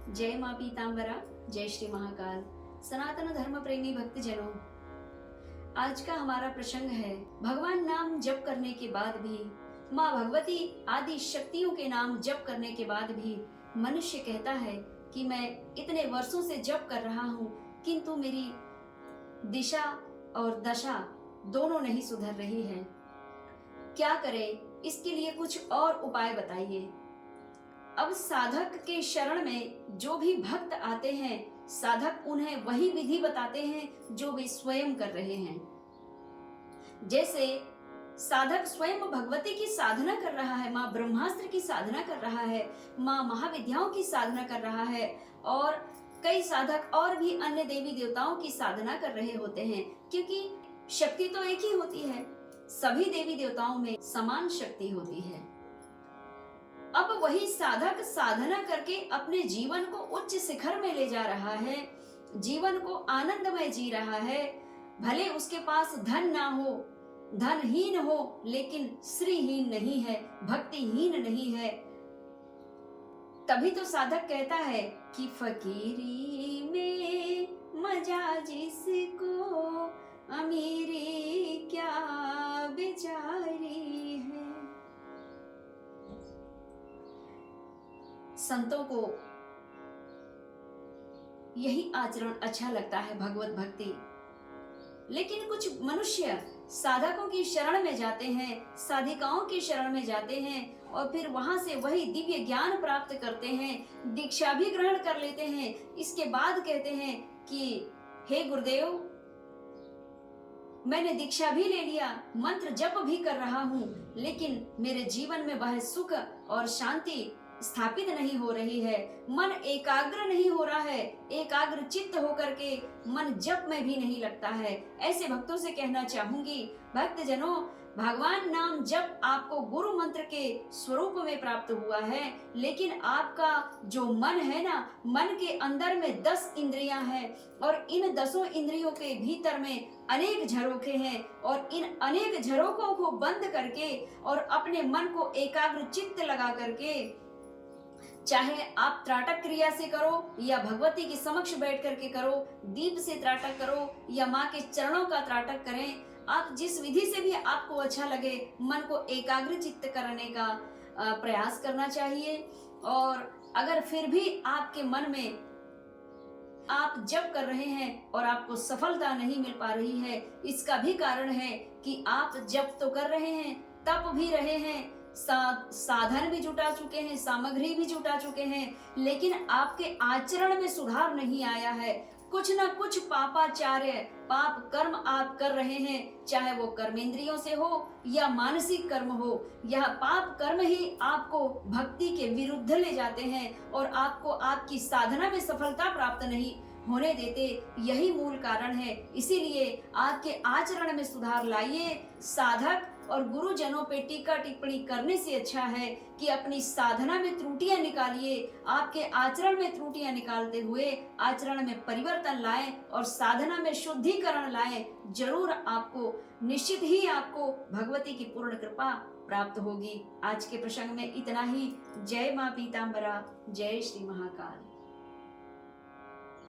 जय माँ पीताम्बरा, जय श्री महाकाल। सनातन धर्म प्रेमी भक्तजनों, आज का हमारा प्रसंग है भगवान नाम जप करने के बाद भी, माँ भगवती आदि शक्तियों के नाम जप करने के बाद भी मनुष्य कहता है कि मैं इतने वर्षों से जप कर रहा हूँ, किंतु मेरी दिशा और दशा दोनों नहीं सुधर रही है। क्या करें? इसके लिए कुछ और उपाय बताइए। अब साधक के शरण में जो भी भक्त आते हैं, साधक उन्हें वही विधि बताते हैं जो वे स्वयं कर रहे हैं। जैसे साधक स्वयं भगवती की साधना कर रहा है, माँ ब्रह्मास्त्र की साधना कर रहा है, माँ महाविद्याओं की साधना कर रहा है, और कई साधक और भी अन्य देवी देवताओं की साधना कर रहे होते हैं, क्योंकि शक्ति तो एक ही होती है। सभी देवी देवताओं में समान शक्ति होती है। अब वही साधक साधना करके अपने जीवन को उच्च शिखर में ले जा रहा है, जीवन को आनंदमय जी रहा है। भले उसके पास धन ना हो, धनहीन हो, लेकिन श्रीहीन नहीं है, भक्तिहीन नहीं है। तभी तो साधक कहता है कि फकीरी में मजा जिसको, अमीरी क्या बेचारी है। संतों को यही आचरण अच्छा लगता है, भगवत भक्ति। लेकिन कुछ मनुष्य साधकों की शरण में जाते हैं, साधिकाओं की शरण में जाते हैं, और फिर वहां से वही दिव्य ज्ञान प्राप्त करते हैं, दीक्षा भी ग्रहण कर लेते हैं। इसके बाद कहते हैं कि हे गुरुदेव, मैंने दीक्षा भी ले लिया, मंत्र जप भी कर रहा हूँ, लेकिन मेरे जीवन में वह सुख और शांति स्थापित नहीं हो रही है। मन एकाग्र नहीं हो रहा है, एकाग्र चित्त होकर के मन जप में भी नहीं लगता है। ऐसे भक्तों से कहना चाहूंगी, भक्तजनों, भगवान नाम जप आपको गुरु मंत्र के स्वरूप में प्राप्त हुआ है, लेकिन आपका जो मन है ना, मन के अंदर में 10 इंद्रियां हैं, और इन 10 इंद्रियों के भीतर में अनेक झरोखे हैं, और इन अनेक झरोखों को बंद करके और अपने मन को एकाग्र चित्त लगा करके, चाहे आप त्राटक क्रिया से करो या भगवती के समक्ष बैठ करके करो, दीप से त्राटक करो या माँ के चरणों का त्राटक करें, आप जिस विधि से भी आपको अच्छा लगे, मन को एकाग्र चित्त करने का प्रयास करना चाहिए। और अगर फिर भी आपके मन में आप जप कर रहे हैं और आपको सफलता नहीं मिल पा रही है, इसका भी कारण है कि आप जप तो कर रहे हैं, तप भी रहे हैं, साधन भी जुटा चुके हैं, सामग्री भी जुटा चुके हैं, लेकिन आपके आचरण में सुधार नहीं आया है। कुछ ना कुछ पापाचार्य, पाप कर्म आप कर रहे हैं, चाहे वो कर्मेंद्रियों से हो या मानसिक कर्म हो। यह पाप कर्म ही आपको भक्ति के विरुद्ध ले जाते हैं और आपको आपकी साधना में सफलता प्राप्त नहीं होने देते। यही मूल कारण है। इसीलिए आपके आचरण में सुधार लाइए। साधक और गुरुजनों पे टीका टिप्पणी करने से अच्छा है कि अपनी साधना में त्रुटियां निकालिए। आपके आचरण में त्रुटियां निकालते हुए आचरण में परिवर्तन लाएं और साधना में शुद्धिकरण लाएं। जरूर आपको, निश्चित ही आपको भगवती की पूर्ण कृपा प्राप्त होगी। आज के प्रसंग में इतना ही। जय माँ पीताम्बरा, जय श्री महाकाल।